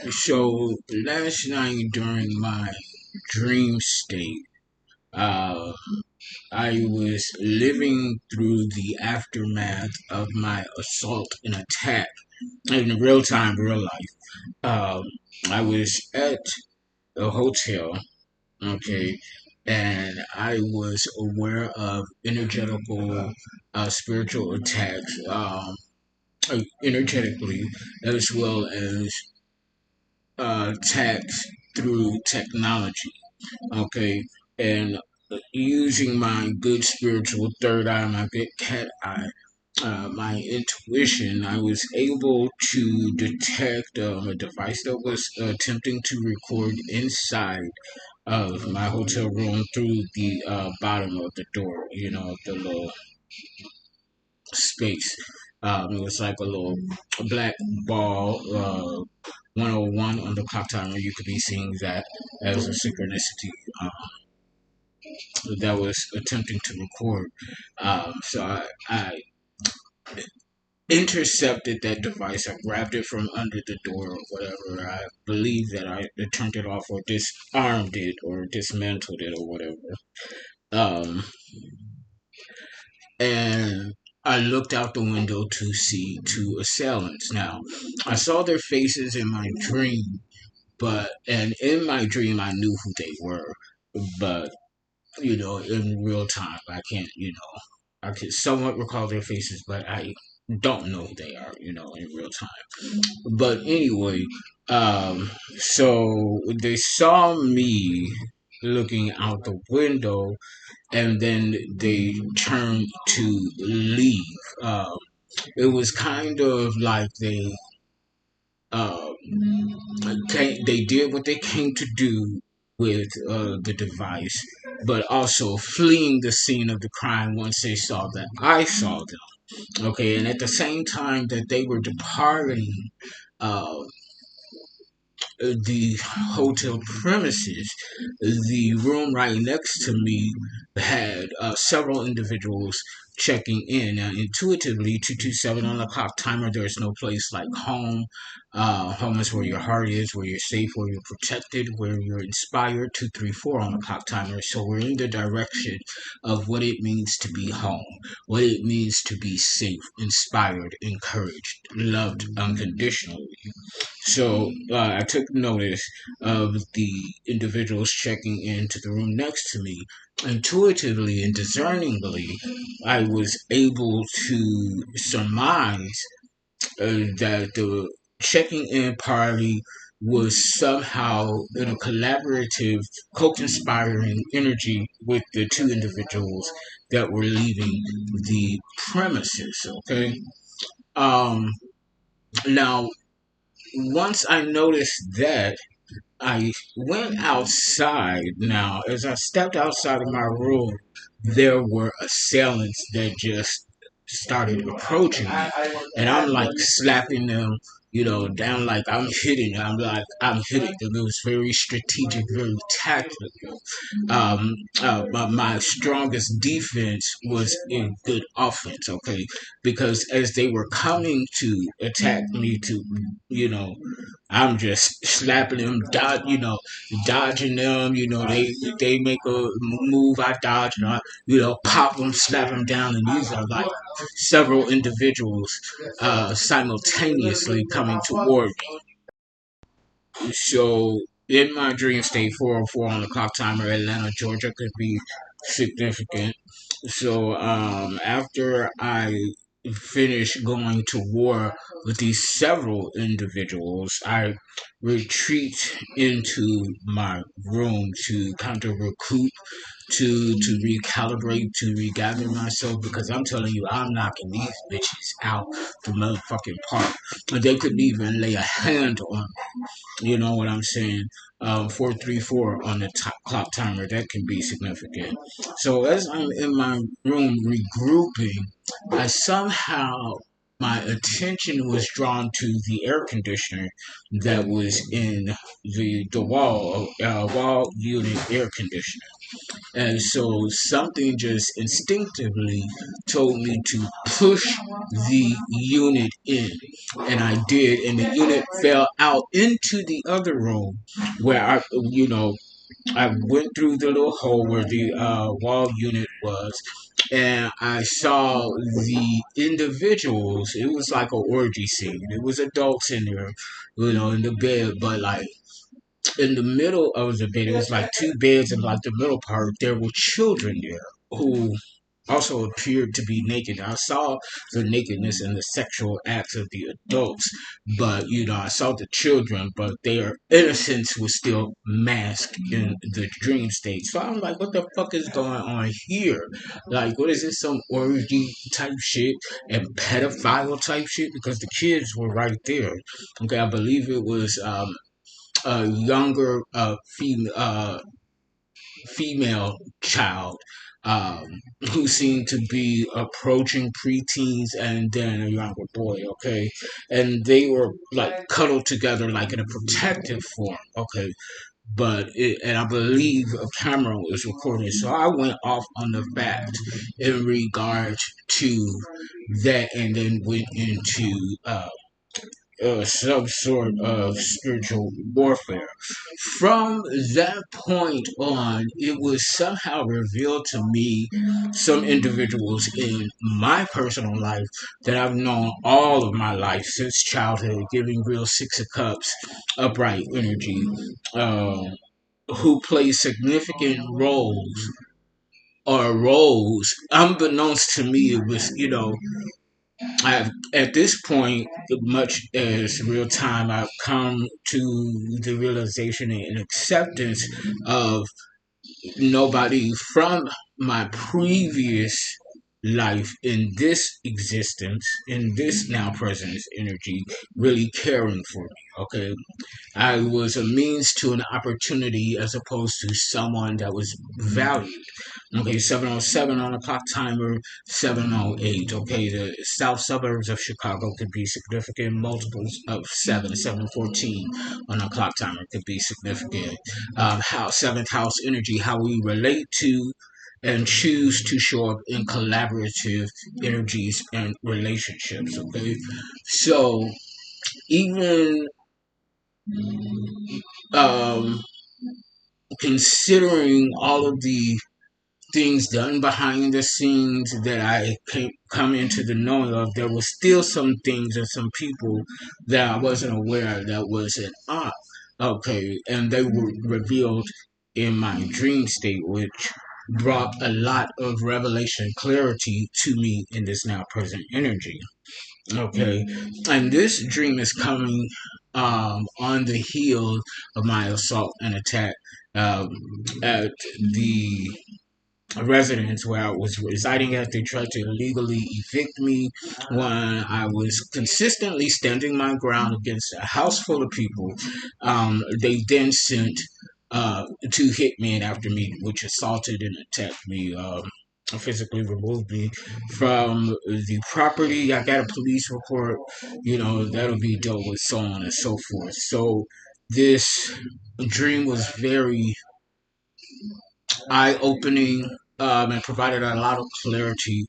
So last night during my dream state, uh, I was living through the aftermath of my assault and attack in real time, real life. Um, I was at a hotel, okay, and I was aware of energetical, spiritual attacks, energetically, as well as attacks through technology, okay, and using my good spiritual third eye, my good cat eye, my intuition, I was able to detect a device that was attempting to record inside of my hotel room through the bottom of the door, the little space. It was like a little black ball, 101 on the clock timer. You could be seeing that as a synchronicity that was attempting to record. So I intercepted that device. I grabbed it from under the door or whatever. I believe that I turned it off or disarmed it or dismantled it or whatever. Um, and I looked out the window to see two assailants. Now, I saw their faces in my dream, and in my dream, I knew who they were, but in real time, I can't, I can somewhat recall their faces, but I don't know who they are, in real time. But anyway, so they saw me looking out the window, and then they turned to leave. It was kind of like um, they did what they came to do with the device, but also fleeing the scene of the crime once they saw that I saw them. Okay, and at the same time that they were departing uh, the hotel premises, the room right next to me had several individuals checking in. Now, intuitively, 227 on the clock timer, there's no place like home. Home is where your heart is, where you're safe, where you're protected, where you're inspired. 234 on the clock timer. So we're in the direction of what it means to be home, what it means to be safe, inspired, encouraged, loved unconditionally. So I took notice of the individuals checking into the room next to me. Intuitively and discerningly, I was able to surmise that the checking in party was somehow in a collaborative, co-conspiring energy with the two individuals that were leaving the premises. Okay. Um, Now, once I noticed that, I went outside. Now, as I stepped outside of my room, there were assailants that just started approaching me, and I'm like slapping them, down like I'm hitting. I'm hitting them. It was very strategic, very tactical. My strongest defense was in good offense, okay? Because as they were coming to attack me, I'm just slapping them, dodging them. They make a move, I dodge, and I, pop them, slap them down, and these are like several individuals simultaneously coming toward me. So in my dream state, 404 on the clock timer, Atlanta, Georgia could be significant. So after I finish going to war with these several individuals, I retreat into my room to kind of recoup, to recalibrate, to regather myself, because I'm telling you, I'm knocking these bitches out the motherfucking park. They could even lay a hand on me. You know what I'm saying? 434 on the top clock timer, that can be significant. So as I'm in my room regrouping, I somehow my attention was drawn to the air conditioner that was in the wall unit air conditioner. And so something just instinctively told me to push the unit in. And I did. And the unit fell out into the other room where I went through the little hole where the wall unit was, and I saw the individuals. It was like an orgy scene. It was adults in there, in the bed, but like in the middle of the bed, it was like two beds, and like the middle part, there were children there who also appeared to be naked. I saw the nakedness and the sexual acts of the adults, but I saw the children, but their innocence was still masked in the dream state. So I'm like, what the fuck is going on here? Like, what is this, some orgy type shit and pedophile type shit? Because the kids were right there. Okay, I believe it was a younger female child um, who seemed to be approaching preteens, and then a younger boy, okay? And they were like cuddled together like in a protective form, okay? And I believe a camera was recording. So I went off on the fact in regard to that, and then went into some sort of spiritual warfare. From that point on, it was somehow revealed to me some individuals in my personal life that I've known all of my life since childhood, giving real Six of Cups, upright energy, who play significant roles, unbeknownst to me. It was, I've at this point, much as real time, I've come to the realization and acceptance of nobody from my previous life in this existence, in this now presence energy, really caring for me. Okay, I was a means to an opportunity as opposed to someone that was valued. Okay, 7:07 on the clock timer, 7:08. Okay, the south suburbs of Chicago could be significant. Multiples of 7:14 on the clock timer could be significant. How seventh house energy, how we relate to and choose to show up in collaborative energies and relationships. Okay, so even um, considering all of the things done behind the scenes that I came come into the knowing of, there was still some things and some people that I wasn't aware that was an op. Okay, and they were revealed in my dream state, which brought a lot of revelation clarity to me in this now present energy. Okay, and this dream is coming on the heels of my assault and attack um, at the residence where I was residing at. They tried to illegally evict me when I was consistently standing my ground against a house full of people. They then sent two hitmen after me, which assaulted and attacked me. Physically removed me from the property. I got a police report, that'll be dealt with, so on and so forth. So this dream was very eye opening, and provided a lot of clarity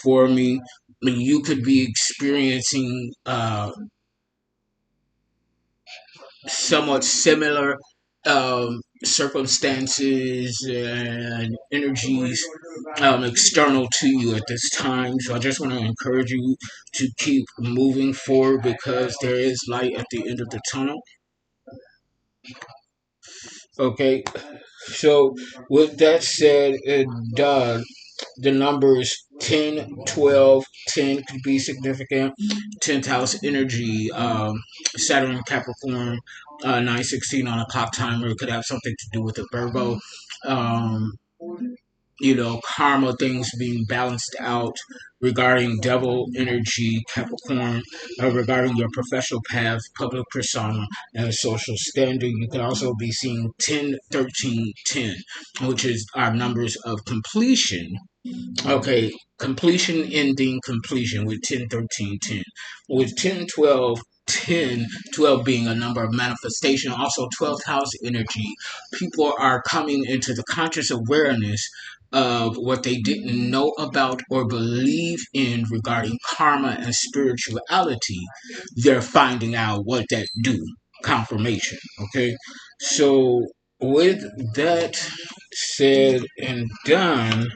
for me. I mean, you could be experiencing somewhat similar circumstances and energies external to you at this time. So I just want to encourage you to keep moving forward because there is light at the end of the tunnel. Okay, so with that said and done, the numbers 10, 12, 10 could be significant. 10th house energy, Saturn Capricorn, 9:16 on a clock timer. It could have something to do with a Virgo. Um, Karma things being balanced out regarding devil energy, Capricorn, regarding your professional path, public persona, and social standing. You can also be seeing 10, 13, 10, which is our numbers of completion. Okay, completion, ending, completion with 10, 13, 10. With 10, 12, 10, 12 being a number of manifestation, also 12th house energy. People are coming into the conscious awareness of what they didn't know about or believe in regarding karma and spirituality. They're finding out what that do. Confirmation. Okay, so with that said and done,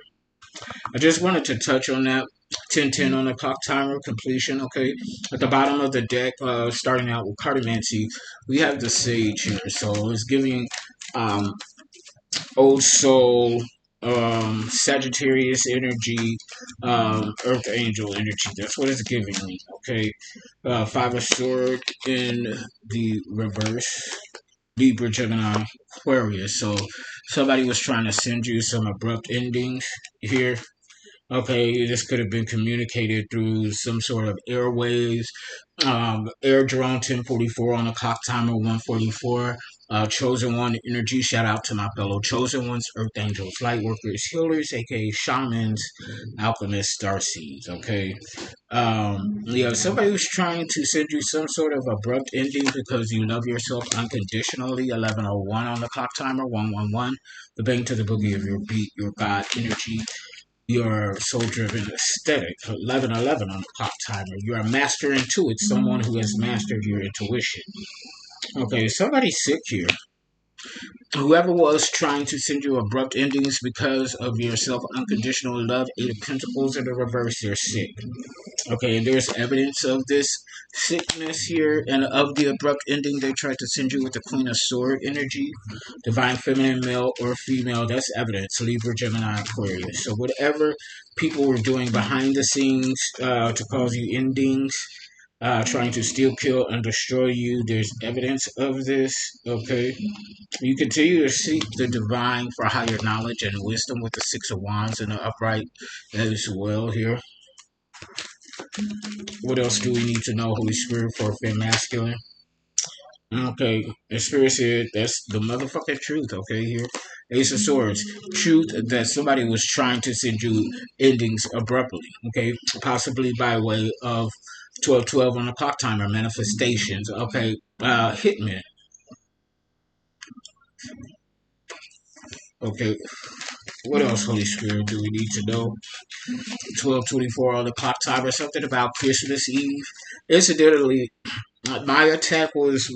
I just wanted to touch on that 10-10 on the clock timer completion. Okay, at the bottom of the deck, starting out with cartomancy, we have the sage here, so it's giving um, old soul, Sagittarius energy, Earth Angel energy. That's what it's giving me. Okay, Five of Sword in the reverse. Libra, Gemini, Aquarius. So somebody was trying to send you some abrupt endings here. Okay, this could have been communicated through some sort of airwaves. Air drone 1044 on the clock timer 144. Chosen One energy. Shout out to my fellow Chosen Ones, Earth Angels, Light Workers, Healers, aka Shamans, Alchemists, Starseeds. Okay. Yeah, somebody was trying to send you some sort of abrupt ending because you love yourself unconditionally. 1101 on the clock timer 111. The bang to the boogie of your beat, your God energy, your soul driven aesthetic. 1111 on the clock timer. You're a master intuit, someone who has mastered your intuition. Okay, somebody's sick here. Whoever was trying to send you abrupt endings because of your self unconditional love, Eight of Pentacles in the reverse, they're sick. Okay, and there's evidence of this sickness here and of the abrupt ending they tried to send you with the Queen of Sword energy, divine feminine, male or female. That's evidence. Libra, Gemini, Aquarius. So whatever people were doing behind the scenes to cause you endings, trying to steal, kill, and destroy you, there's evidence of this. Okay, you continue to seek the divine for higher knowledge and wisdom with the Six of Wands in the upright as well here. What else do we need to know, Holy Spirit, for a masculine? Okay, the Spirit said that's the motherfucking truth, okay, here. Ace of Swords, truth that somebody was trying to send you endings abruptly, okay, possibly by way of 1212 on the clock timer, manifestations, okay, hitman, okay. What else, Holy Spirit, do we need to know? 1224 on the clock timer, something about Christmas Eve. Incidentally, my attack was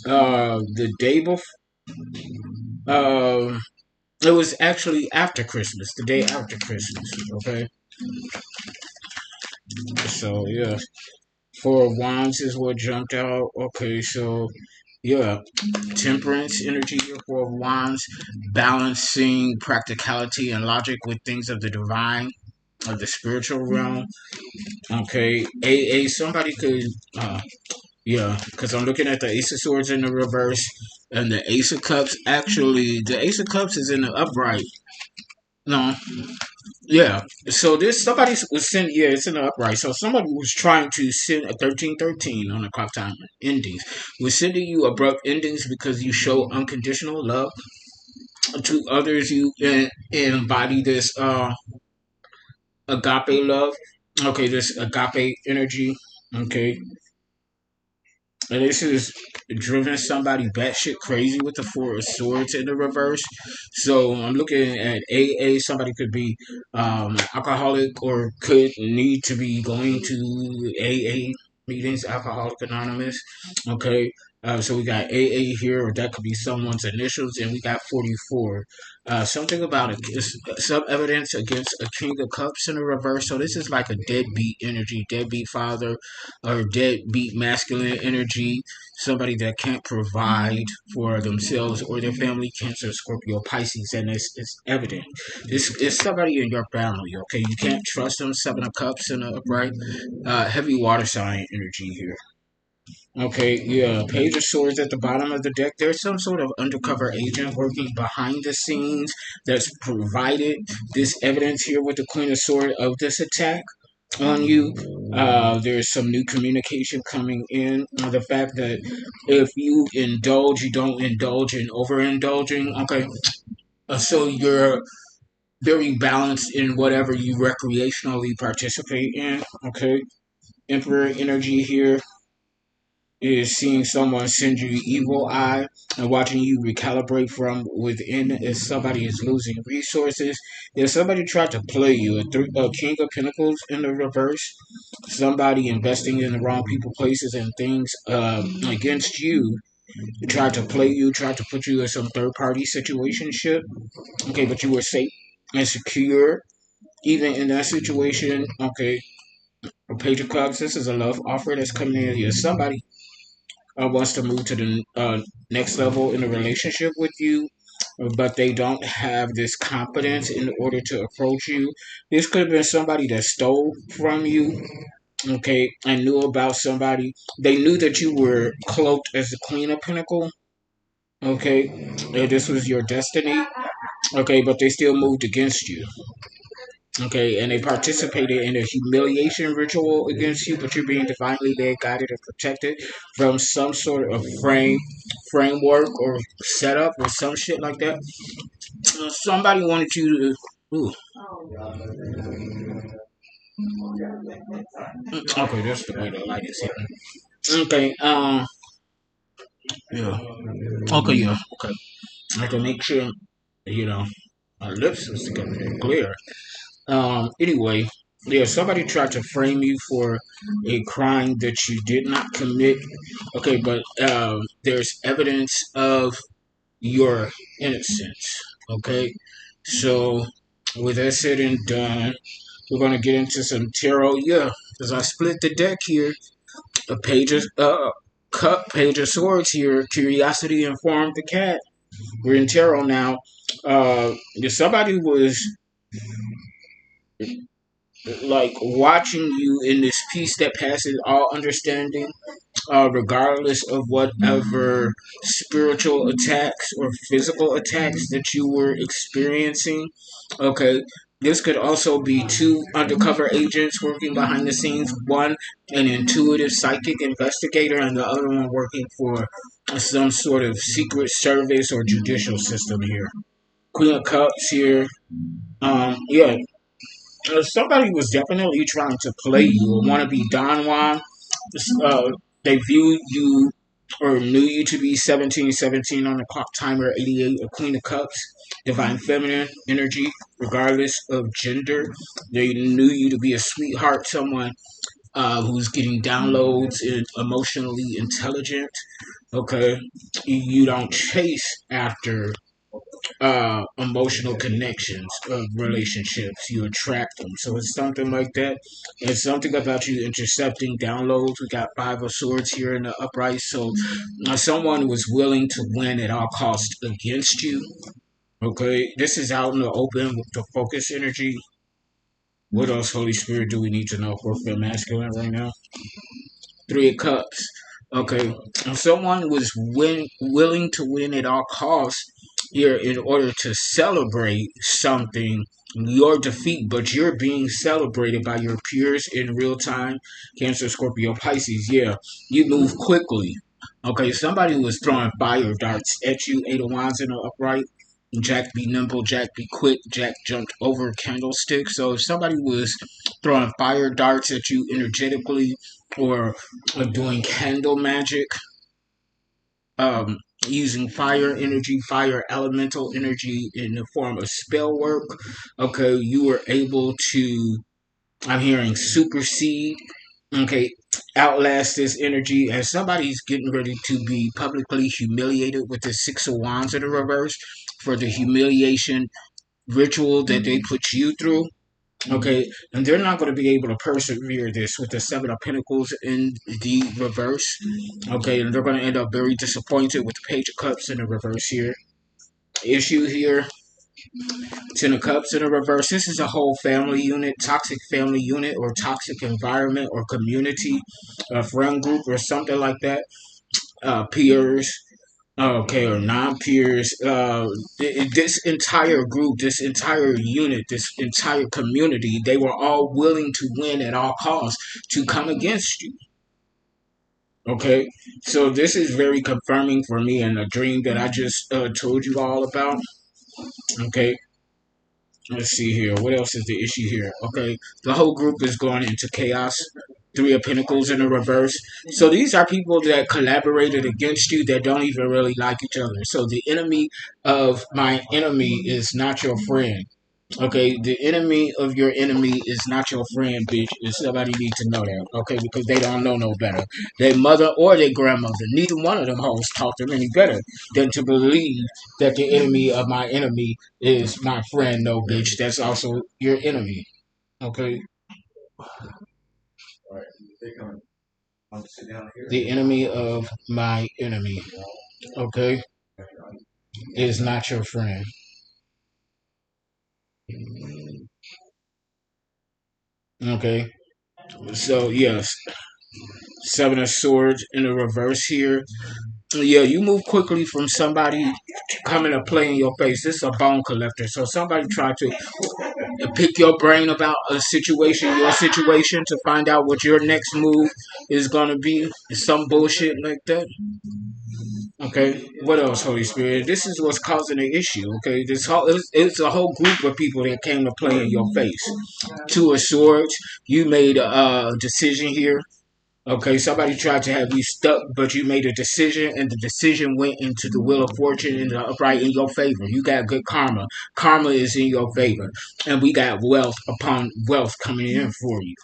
the day before. Uh, it was actually after Christmas, the day after Christmas. Okay, so yeah, Four of Wands is what jumped out. Okay, so yeah, Temperance energy here, Four of Wands, balancing practicality and logic with things of the divine, of the spiritual realm. Okay, somebody could yeah, because I'm looking at the Ace of Swords in the reverse and the Ace of Cups. Actually, the Ace of Cups is in the upright. No, yeah. So this somebody was sent. Yeah, it's in the upright. So somebody was trying to send a 1313 on the clock timer endings. Was sending you abrupt endings because you show unconditional love to others. You embody this agape love. Okay, this agape energy. Okay, and this is driven somebody batshit crazy with the Four of Swords in the reverse. So I'm looking at somebody could be alcoholic or could need to be going to AA meetings, Alcoholic Anonymous. Okay. So we got AA here, or that could be someone's initials, and we got 44. Something about some evidence against a King of Cups in the reverse. So this is like a deadbeat energy, deadbeat father, or deadbeat masculine energy, somebody that can't provide for themselves or their family, Cancer, Scorpio, Pisces, and it's evident. It's somebody in your family, okay? You can't trust them, Seven of Cups in the upright. Heavy water sign energy here. Okay, yeah, Page of Swords at the bottom of the deck. There's some sort of undercover agent working behind the scenes that's provided this evidence here with the Queen of Swords of this attack on you. There's some new communication coming in. The fact that if you indulge, you don't indulge in overindulging. Okay, so you're very balanced in whatever you recreationally participate in. Okay, Emperor energy here is seeing someone send you evil eye and watching you recalibrate from within. If somebody is losing resources, if somebody tried to play you, a King of Pentacles in the reverse, somebody investing in the wrong people, places, and things against you, tried to play you, tried to put you in some third party situationship. Okay, but you were safe and secure even in that situation. Okay, a Page of Cups. This is a love offer that's coming in here. Somebody wants to move to the next level in a relationship with you, but they don't have this confidence in order to approach you. This could have been somebody that stole from you, okay, and knew about somebody. They knew that you were cloaked as the Queen of Pentacle, okay, and this was your destiny, okay, but they still moved against you. Okay, and they participated in a humiliation ritual against you, but you're being divinely led, guided, and protected from some sort of framework or setup or some shit like that. Somebody wanted you to. Ooh, okay, that's the way the light is hitting. Okay, yeah. Okay, yeah, okay. I can make sure, you know, my lips is together and clear. Anyway, yeah, somebody tried to frame you for a crime that you did not commit. Okay, but there's evidence of your innocence. Okay, so with that said and done, we're gonna get into some tarot. Yeah, because I split the deck here. A page of cup, page of swords here. Curiosity informed the cat. We're in tarot now. If somebody was like watching you in this peace that passes all understanding, regardless of whatever spiritual attacks or physical attacks that you were experiencing. Okay, this could also be two undercover agents working behind the scenes, one an intuitive psychic investigator, and the other one working for some sort of secret service or judicial system here. Queen of Cups here. Yeah, somebody was definitely trying to play you or want to be Don Juan. They view you or knew you to be 1717 on the clock timer, 88, a Queen of Cups, divine feminine energy, regardless of gender. They knew you to be a sweetheart, someone who's getting downloads and emotionally intelligent. Okay, you don't chase after emotional connections of relationships. You attract them. So it's something like that. It's something about you intercepting downloads. We got Five of Swords here in the upright. So someone was willing to win at all costs against you. Okay, this is out in the open with the focus energy. What else, Holy Spirit, do we need to know for masculine right now? Three of Cups. Okay, if someone was willing to win at all costs here in order to celebrate something, your defeat, but you're being celebrated by your peers in real time. Cancer, Scorpio, Pisces. Yeah, you move quickly. Okay, somebody was throwing fire darts at you. Eight of Wands in the upright. Jack be nimble, Jack be quick, Jack jumped over candlestick. So if somebody was throwing fire darts at you energetically or doing candle magic, um, using fire energy, fire elemental energy in the form of spell work, okay, you were able to, I'm hearing supersede, okay, outlast this energy, and somebody's getting ready to be publicly humiliated with the Six of Wands in the reverse for the humiliation ritual that they put you through. Okay, and they're not going to be able to persevere this with the Seven of Pentacles in the reverse. Okay, and they're going to end up very disappointed with the Page of Cups in the reverse here. Issue here, Ten of Cups in the reverse. This is a whole family unit, toxic family unit, or toxic environment, or community, a friend group, or something like that. Peers, okay, or non-peers. This entire group, this entire unit, this entire community, they were all willing to win at all costs to come against you. Okay, so this is very confirming for me in a dream that I just told you all about. Okay, Let's see here. What else is the issue here? Okay, the whole group is going into chaos. Three of Pentacles in the reverse. So these are people that collaborated against you that don't even really like each other. So the enemy of my enemy is not your friend. Okay, the enemy of your enemy is not your friend, bitch. And somebody needs to know that, okay? Because they don't know no better. Their mother or their grandmother, neither one of them hoes taught them any better than to believe that the enemy of my enemy is my friend. No, bitch, that's also your enemy, okay? The enemy of my enemy, okay, is not your friend. Okay, so yes, Seven of Swords in the reverse here. Yeah, you move quickly from somebody coming to play in your face. This is a bone collector. So somebody tried to pick your brain about a situation, your situation, to find out what your next move is gonna be. Some bullshit like that. Okay, what else, Holy Spirit? This is what's causing the issue. Okay, it's a whole group of people that came to play in your face. Two of Swords. You made a decision here. Okay, somebody tried to have you stuck, but you made a decision, and the decision went into the wheel of fortune in the upright in your favor. You got good karma. Karma is in your favor, and we got wealth upon wealth coming in for you.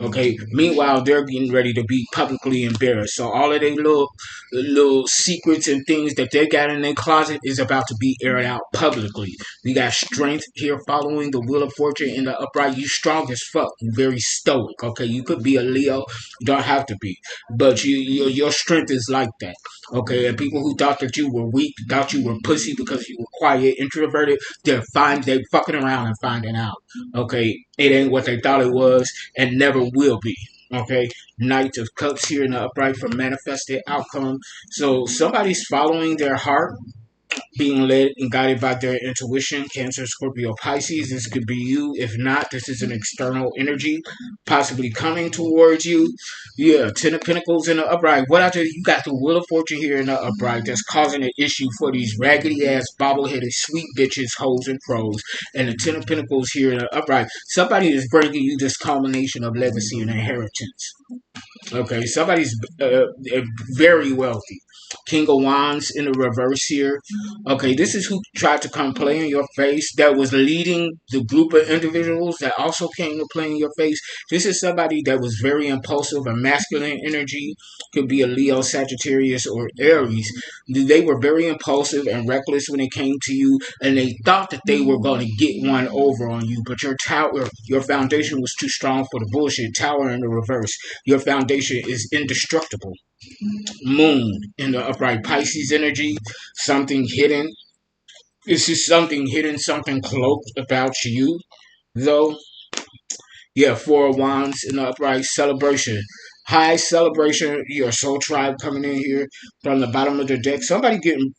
Okay. Meanwhile, they're getting ready to be publicly embarrassed. So all of their little secrets and things that they got in their closet is about to be aired out publicly. We got strength here following the wheel of fortune in the upright. You strong as fuck. You very stoic. Okay. You could be a Leo. You don't have to be, but your strength is like that. Okay. And people who thought that you were weak, thought you were pussy because you were quiet, introverted, they fucking around and finding out. Okay. It ain't what they thought it was and never will be. Okay, Knight of Cups here in the upright for manifested outcome. So somebody's following their heart, being led and guided by their intuition. Cancer, Scorpio, Pisces. This could be you. If not, this is an external energy possibly coming towards you. Yeah, Ten of Pentacles in the upright. What I tell you, you got the Wheel of Fortune here in the upright that's causing an issue for these raggedy ass, bobble-headed, sweet bitches, hoes, and pros. And the Ten of Pentacles here in the upright. Somebody is bringing you this culmination of legacy and inheritance. Okay, somebody's very wealthy. King of Wands in the reverse here. Okay, this is who tried to come play in your face that was leading the group of individuals that also came to play in your face. This is somebody that was very impulsive, a masculine energy, could be a Leo, Sagittarius, or Aries. They were very impulsive and reckless when it came to you, and they thought that they were going to get one over on you, but your tower, your foundation was too strong for the bullshit. Tower in the reverse. Your foundation is indestructible. Moon in the upright Pisces energy, something hidden. This is something hidden, something cloaked about you, though. Yeah, Four of Wands in the upright celebration. High celebration, your soul tribe coming in here from the bottom of the deck. Somebody getting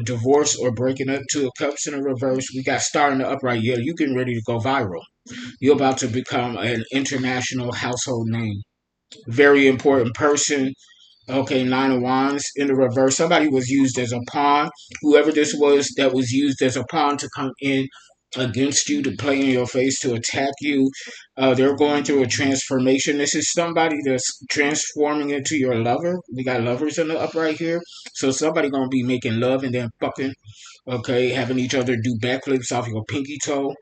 divorced or breaking up. Two of Cups in the reverse. We got Star in the upright. Yeah, you getting ready to go viral. You're about to become an international household name. Very important person. Okay, Nine of Wands in the reverse. Somebody was used as a pawn. Whoever this was that was used as a pawn to come in against you, to play in your face, to attack you. They're going through a transformation. This is somebody that's transforming into your lover. We got lovers in the upright here. So somebody gonna be making love and then fucking, okay, having each other do backflips off your pinky toe.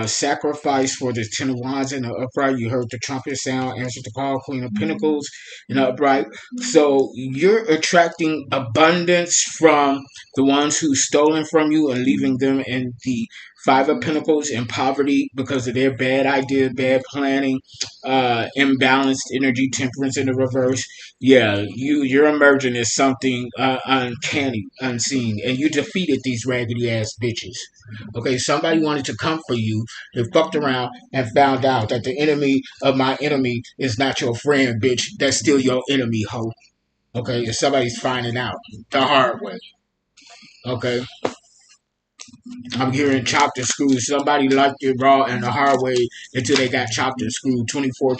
Sacrifice for the Ten of Wands in the upright. You heard the trumpet sound, answered the call, Queen of Pentacles in the upright. So you're attracting abundance from the ones who stolen from you and leaving them in the Five of Pentacles in poverty because of their bad idea, bad planning, imbalanced energy, temperance in the reverse. Yeah, you're emerging as something uncanny, unseen, and you defeated these raggedy ass bitches. Okay, somebody wanted to come for you. They fucked around and found out that the enemy of my enemy is not your friend, bitch. That's still your enemy, hoe. Okay, and somebody's finding out the hard way. Okay, I'm hearing chopped and screwed. Somebody liked it raw and the hard way until they got chopped and screwed. 24,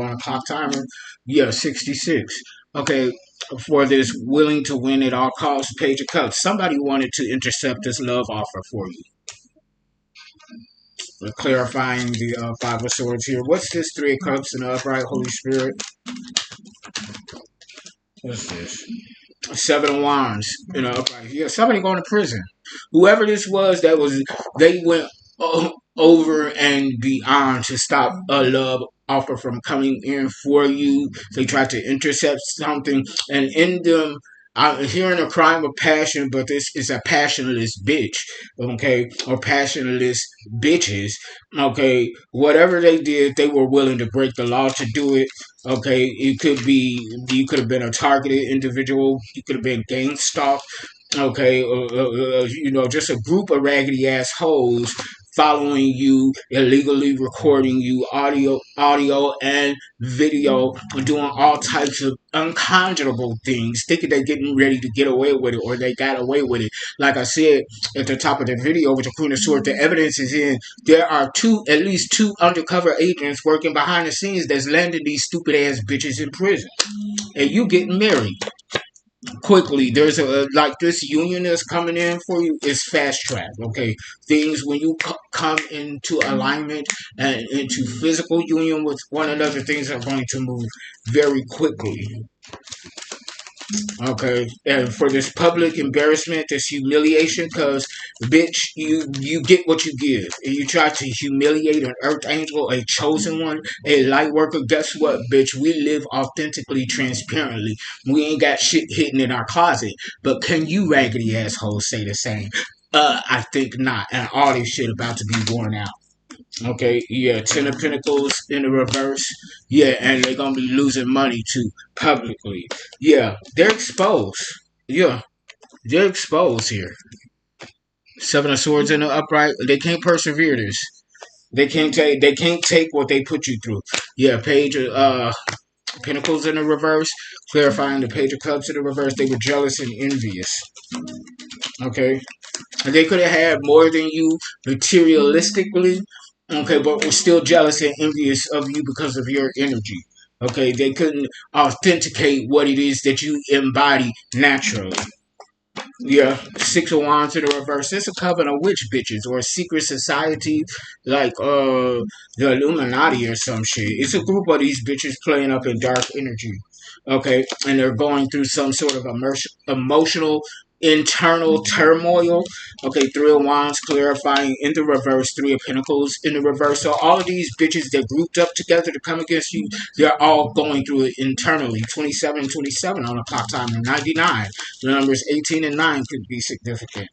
on a clock timer. Yeah, 66. Okay, for this willing to win at all costs, Page of Cups. Somebody wanted to intercept this love offer for you. clarifying the Five of Swords here. What's this? Three of Cups and the upright Holy Spirit. What's this? Seven of Wands, upright. Yeah, somebody going to prison. Whoever this was, they went over and beyond to stop a love offer from coming in for you. They tried to intercept something, and in them, I'm hearing a crime of passion, but this is a passionless bitch, okay, or passionless bitches, okay. Whatever they did, they were willing to break the law to do it. Okay, it could be you could have been a targeted individual. You could have been gang stalked. Okay, just a group of raggedy ass hoes following you, illegally recording you, audio and video, doing all types of unconjurable things, thinking they're getting ready to get away with it, or they got away with it. Like I said at the top of the video with the Queen of Swords, the evidence is in. There are at least two undercover agents working behind the scenes that's landing these stupid ass bitches in prison, and you getting married quickly. There's like this union that's coming in for you is fast track. Okay, things when you come into alignment and into physical union with one another, things are going to move very quickly. Okay, and for this public embarrassment, this humiliation, because bitch, you get what you give. And you try to humiliate an earth angel, a chosen one, a light worker. Guess what, bitch? We live authentically, transparently. We ain't got shit hidden in our closet. But can you raggedy assholes say the same? I think not. And all this shit about to be worn out. Okay, yeah, Ten of Pentacles in the reverse. Yeah, and they're gonna be losing money too, publicly. Yeah, they're exposed. Yeah, they're exposed here. Seven of Swords in the upright. They can't persevere this. They can't take. They can't take what they put you through. Yeah, Page of Pentacles in the reverse. Clarifying the Page of Cups in the reverse. They were jealous and envious. Okay, and they could have had more than you materialistically. Okay, but we're still jealous and envious of you because of your energy. Okay, they couldn't authenticate what it is that you embody naturally. Yeah, Six of Wands in the reverse. It's a coven of witch bitches or a secret society like the Illuminati or some shit. It's a group of these bitches playing up in dark energy. Okay, and they're going through some sort of emotional internal turmoil. Okay, Three of Wands clarifying in the reverse, Three of Pentacles in the reverse. So all of these bitches that grouped up together to come against you, they're all going through it internally. 27 on the clock time, and 99. The numbers 18 and 9 could be significant.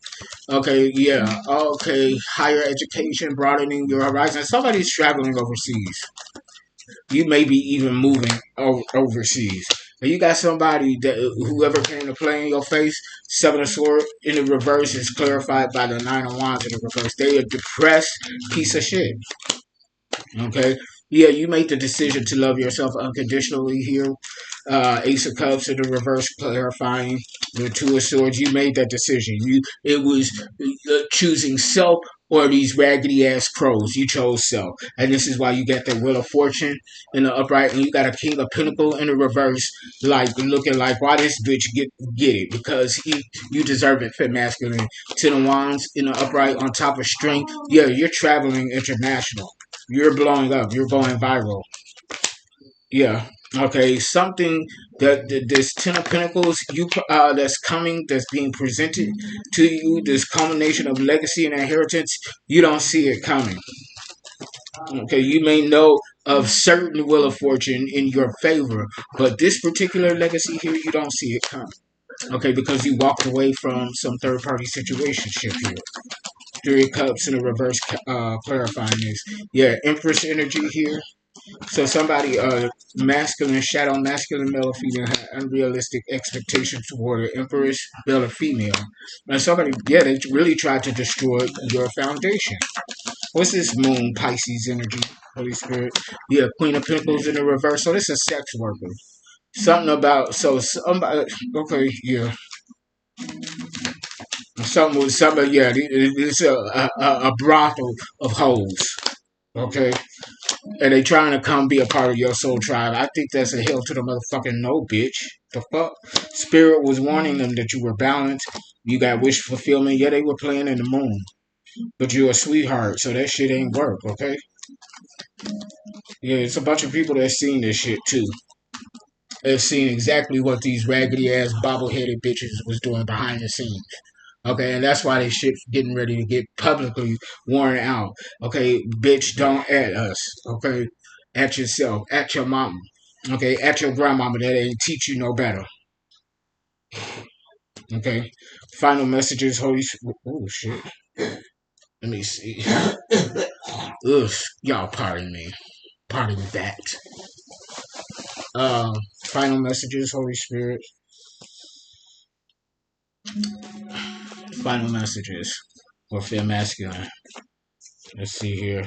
Okay, yeah. Okay, higher education, broadening your horizon. Somebody's traveling overseas. You may be even moving overseas. And you got somebody that whoever came to play in your face, Seven of Swords in the reverse is clarified by the Nine of Wands in the reverse. They a depressed piece of shit. Okay? Yeah, you made the decision to love yourself unconditionally here. Ace of Cups in the reverse clarifying the Two of Swords. You made that decision. It was choosing self or these raggedy ass crows. You chose self, and this is why you got that Wheel of Fortune in the upright, and you got a King of Pentacle in the reverse, like looking like why this bitch get it because you deserve it, fit masculine. Ten of Wands in the upright on top of strength. Yeah, you're traveling international. You're blowing up. You're going viral. Yeah. Okay. Something that this Ten of Pentacles that's coming, that's being presented to you, this culmination of legacy and inheritance, you don't see it coming. Okay. You may know of certain Wheel of Fortune in your favor, but this particular legacy here, you don't see it coming. Okay, because you walked away from some third party situationship here. Three of Cups in the reverse, clarifying this. Yeah, Empress energy here. So somebody, masculine, shadow, masculine, male or female, had unrealistic expectations toward an empress, male or female. And somebody, yeah, they really tried to destroy your foundation. What's this moon, Pisces energy, Holy Spirit? Yeah, Queen of Pentacles in the reverse. So this is a sex worker. Something about, so somebody, okay, yeah. Somebody, yeah, it's a brothel of hoes. Okay? And they trying to come be a part of your soul tribe. I think that's a hell to the motherfucking no, bitch. The fuck? Spirit was warning them that you were balanced. You got wish fulfillment. Yeah, they were playing in the moon. but you're a sweetheart, so that shit ain't work, okay? Yeah, it's a bunch of people that's seen this shit too. They've seen exactly what these raggedy ass bobbleheaded bitches was doing behind the scenes. Okay, and that's why they shit getting ready to get publicly worn out. Okay, bitch, don't at us. Okay, at yourself, at your mama. Okay, at your grandmama that ain't teach you no better. Okay, final messages, Holy. Oh shit. Let me see. Ugh, y'all pardon me. Pardon that. Uh, final messages, Holy Spirit. Final messages for Fear Masculine. Let's see here.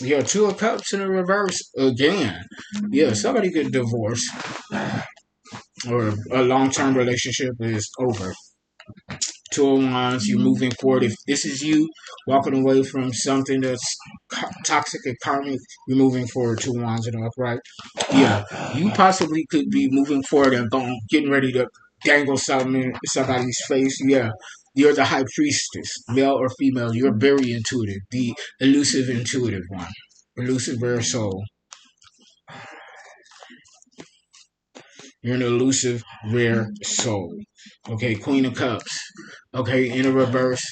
Yeah, Two of Cups in the reverse again. Yeah, somebody get divorced or a long term relationship is over. Two of Wands, you're moving forward. If this is you walking away from something that's toxic and karmic, you're moving forward. Two of Wands in the upright. Yeah, you possibly could be moving forward and going, getting ready to dangle something in somebody's face. Yeah, you're the high priestess, male or female. You're very intuitive, the elusive intuitive one, elusive rare soul. You're an elusive, rare soul. Okay, Queen of Cups. Okay, in a reverse.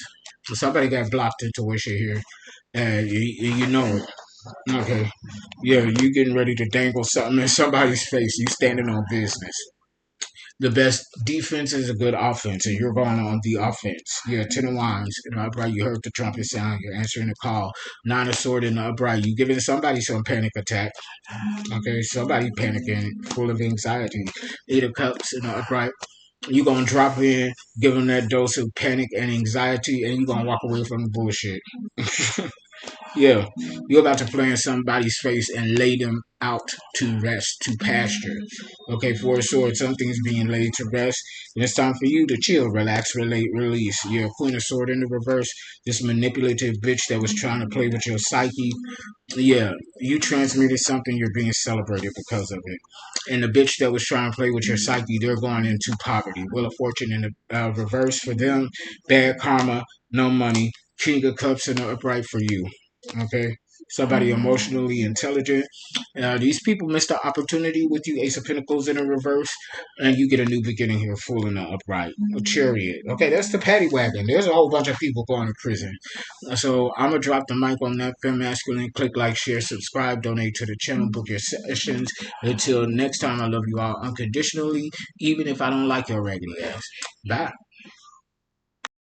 Somebody got blocked intuition here. You know it. Okay. Yeah, you getting ready to dangle something in somebody's face. You standing on business. The best defense is a good offense, and you're going on the offense. Yeah, Ten of Wands in the upright. You heard the trumpet sound. You're answering the call. Nine of Sword in the upright. You giving somebody some panic attack. Okay, somebody panicking, full of anxiety. Eight of Cups in the upright. You gonna drop in, give them that dose of panic and anxiety, and you gonna walk away from the bullshit. Yeah, you're about to play in somebody's face and lay them out to rest, to pasture. Okay, Four of Swords, something's being laid to rest, and it's time for you to chill, relax, relate, release. You're Queen of Sword in the reverse, this manipulative bitch that was trying to play with your psyche. Yeah, you transmitted something, you're being celebrated because of it. And the bitch that was trying to play with your psyche, they're going into poverty. Wheel of Fortune in the reverse for them, bad karma, no money. King of Cups in the upright for you. Okay, somebody emotionally intelligent. These people missed the opportunity with you. Ace of Pentacles in a reverse, and you get a new beginning here, full in the upright. A Chariot. Okay, that's the paddy wagon. There's a whole bunch of people going to prison. So I'm gonna drop the mic on that. Fem Masculine. Click like, share, subscribe, donate to the channel, book your sessions. Until next time, I love you all unconditionally, even if I don't like your raggedy ass. Bye.